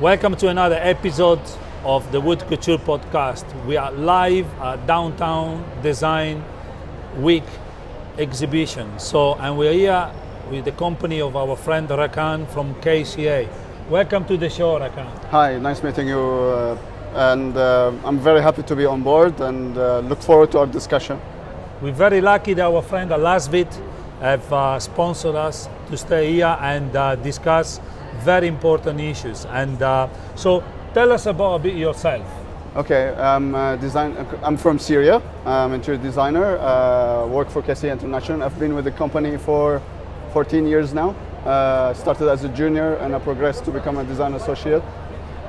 Welcome to another episode of the Wood Couture Podcast. We are live at Downtown Design Week exhibition. And we're here with the company of our friend Rakan from KCA. Welcome to the show, Rakan. Hi, nice meeting you. I'm very happy to be on board and look forward to our discussion. We're very lucky that our friend LASVIT have sponsored us to stay here and discuss very important issues. So tell us about a bit yourself. Okay, I'm from Syria. I'm an interior designer, work for KCA International. I've been with the company for 14 years now. Started as a junior and I progressed to become a design associate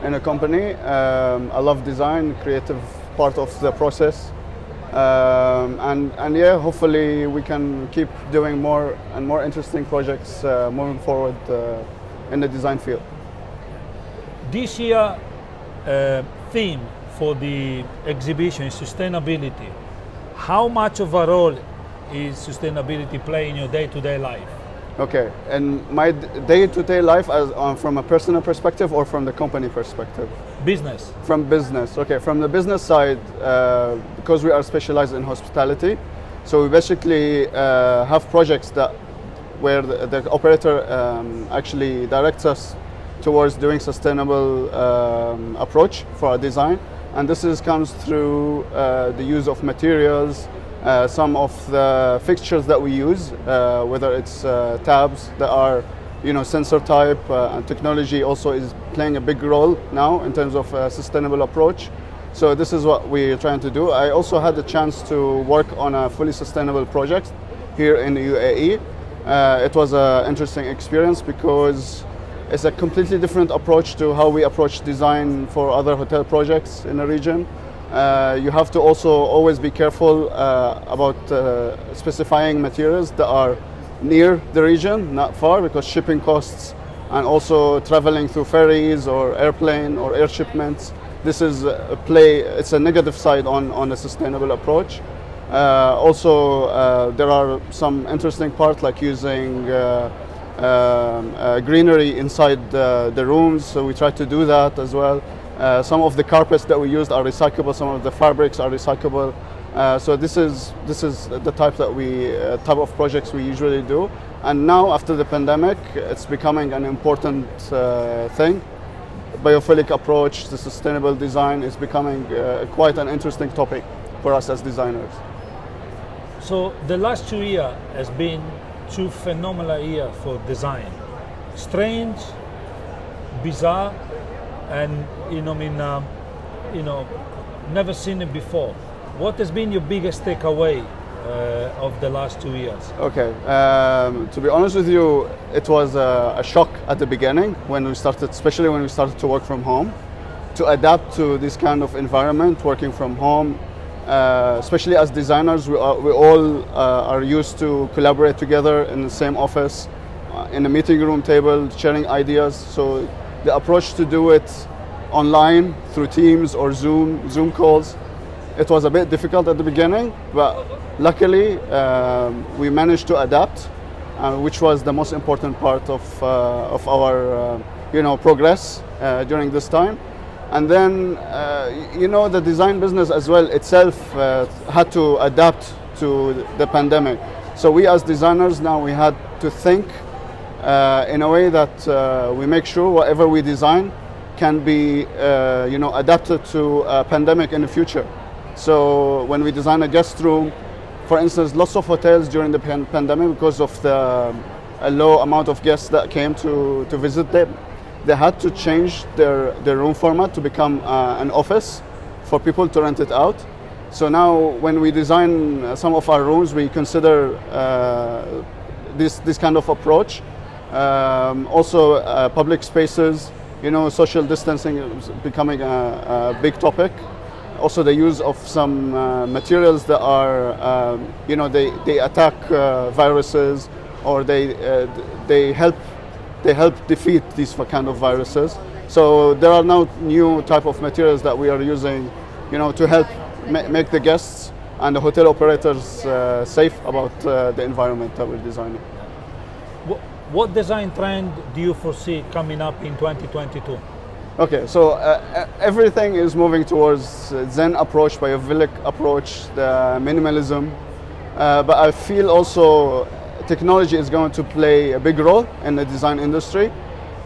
in a company. I love design, creative part of the process. Hopefully we can keep doing more and more interesting projects moving forward in the design field. This year theme for the exhibition is sustainability. How much of a role is sustainability play in your day-to-day life? Okay, and my day-to-day life from a personal perspective or from the company perspective? Business. From business, okay. From the business side, because we are specialized in hospitality, so we basically have projects where the operator actually directs us towards doing sustainable approach for our design. And this comes through the use of materials, some of the fixtures that we use, whether it's tabs that are sensor type, and technology also is playing a big role now in terms of sustainable approach. So this is what we're trying to do. I also had the chance to work on a fully sustainable project here in the UAE. It was an interesting experience because it's a completely different approach to how we approach design for other hotel projects in the region. You have to also always be careful about specifying materials that are near the region, not far, because shipping costs and also traveling through ferries or airplane or air shipments. This is it's a negative side on a sustainable approach. There are some interesting parts like using greenery inside the rooms, so we try to do that as well. Some of the carpets that we used are recyclable, some of the fabrics are recyclable. So this is the type of projects we usually do. And now after the pandemic, it's becoming an important thing. Biophilic approach to sustainable design is becoming quite an interesting topic for us as designers. So the last 2 years has been 2 phenomenal years for design. Strange, bizarre, and never seen it before. What has been your biggest takeaway of the last 2 years? Okay, to be honest with you, it was a shock at the beginning especially when we started to work from home, to adapt to this kind of environment, working from home. Especially as designers, we all are used to collaborate together in the same office, in a meeting room table, sharing ideas. So the approach to do it online through Teams or Zoom calls, it was a bit difficult at the beginning, but luckily we managed to adapt, which was the most important part of our progress during this time. And then the design business as well itself had to adapt to the pandemic. So we as designers now, we had to think in a way that we make sure whatever we design can be adapted to a pandemic in the future. So when we design a guest room, for instance, lots of hotels during the pandemic, because of the low amount of guests that came to visit them, they had to change their room format to become an office for people to rent it out. So now when we design some of our rooms, we consider this kind of approach. Public spaces, social distancing is becoming a big topic. Also the use of some materials that are, they attack viruses, or they help defeat these kind of viruses. So there are now new type of materials that we are using, to help make the guests and the hotel operators safe about the environment that we're designing. What design trend do you foresee coming up in 2022? Okay, so everything is moving towards Zen approach, biophilic approach, the minimalism. But I feel also technology is going to play a big role in the design industry.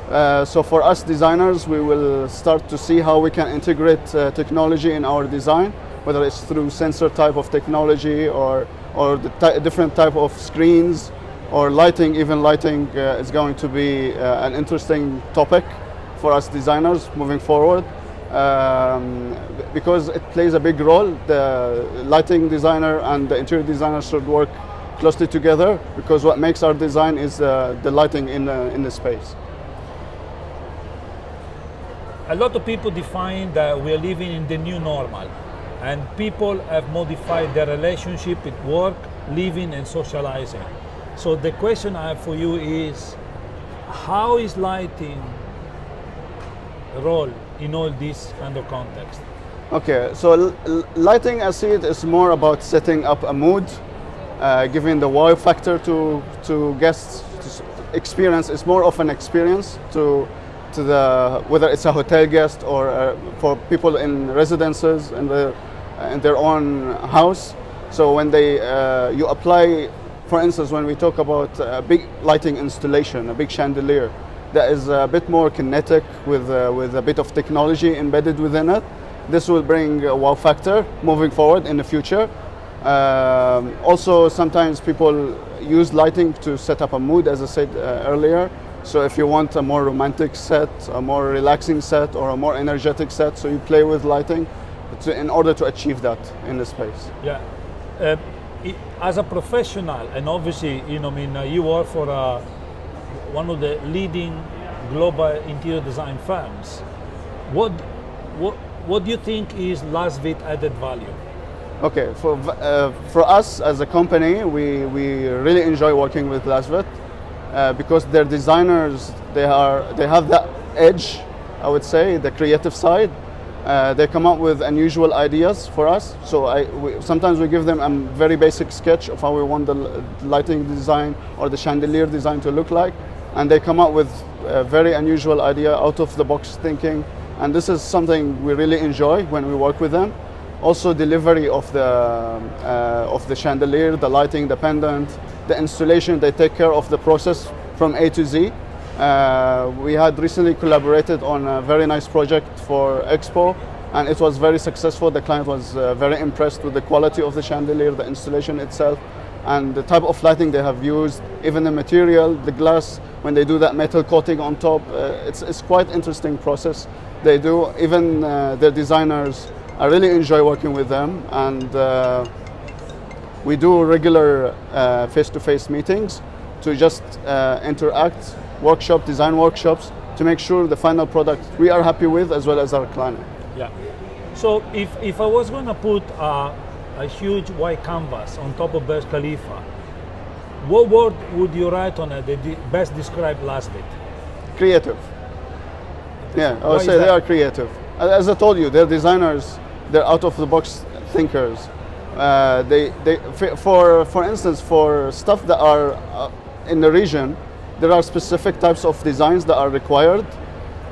So for us designers, we will start to see how we can integrate technology in our design, whether it's through sensor type of technology or the different type of screens or lighting. Even lighting is going to be an interesting topic for us designers moving forward, because it plays a big role. The lighting designer and the interior designer should work closely together, because what makes our design is the lighting in the space. A lot of people define that we are living in the new normal, and people have modified their relationship with work, living and socializing. So the question I have for you is, how is lighting role in all this kind of context? Okay, so lighting, I see it is more about setting up a mood, giving the wow factor to guests. Experience is more of an experience to whether it's a hotel guest or for people in residences in their own house. So when you apply, for instance, when we talk about a big lighting installation, a big chandelier, that is a bit more kinetic with a bit of technology embedded within it. This will bring a wow factor moving forward in the future. Also, sometimes people use lighting to set up a mood, as I said earlier. So if you want a more romantic set, a more relaxing set, or a more energetic set, so you play with lighting in order to achieve that in the space. Yeah. As a professional, and obviously, you work for one of the leading global interior design firms. What do you think is LASVIT added value? Okay, for us as a company, we really enjoy working with LASVIT because their designers, they have that edge, I would say, the creative side. They come up with unusual ideas for us. So sometimes we give them a very basic sketch of how we want the lighting design or the chandelier design to look like, and they come up with a very unusual idea, out of the box thinking, and this is something we really enjoy when we work with them. Also, delivery of the chandelier, the lighting, the pendant, the installation, they take care of the process from A to Z. We had recently collaborated on a very nice project for Expo, and it was very successful. The client was very impressed with the quality of the chandelier, the installation itself, and the type of lighting they have used, even the material, the glass, when they do that metal coating on top. It's quite interesting process they do. Even their designers, I really enjoy working with them, and we do regular face-to-face meetings to just interact, design workshops, to make sure the final product we are happy with, as well as our client. Yeah. So if I was going to put a huge white canvas on top of Burj Khalifa, what word would you write on it that best describe LASVIT? Creative. Yeah, I would say they are creative. As I told you, they're designers, they're out-of-the-box thinkers. For instance, for stuff that are in the region, there are specific types of designs that are required,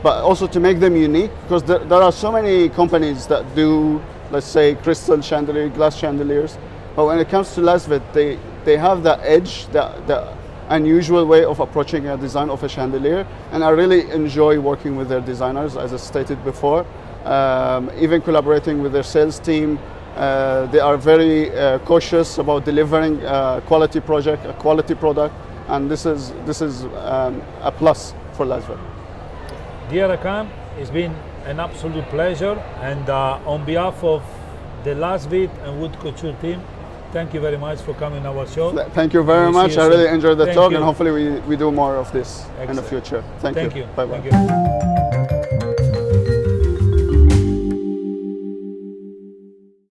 but also to make them unique, because there are so many companies that do, let's say, crystal chandelier, glass chandeliers, but when it comes to LASVIT, they have that edge, the unusual way of approaching a design of a chandelier, and I really enjoy working with their designers, as I stated before. Even collaborating with their sales team, they are very cautious about delivering a quality project, a quality product, and this is a plus for LASVIT. Dear Rakan, it's been an absolute pleasure, and on behalf of the LASVIT and Wood Couture team, thank you very much for coming on our show. Thank you very much. I really enjoyed the talk, you. and hopefully we do more of this in the future. Thank you. Thank you.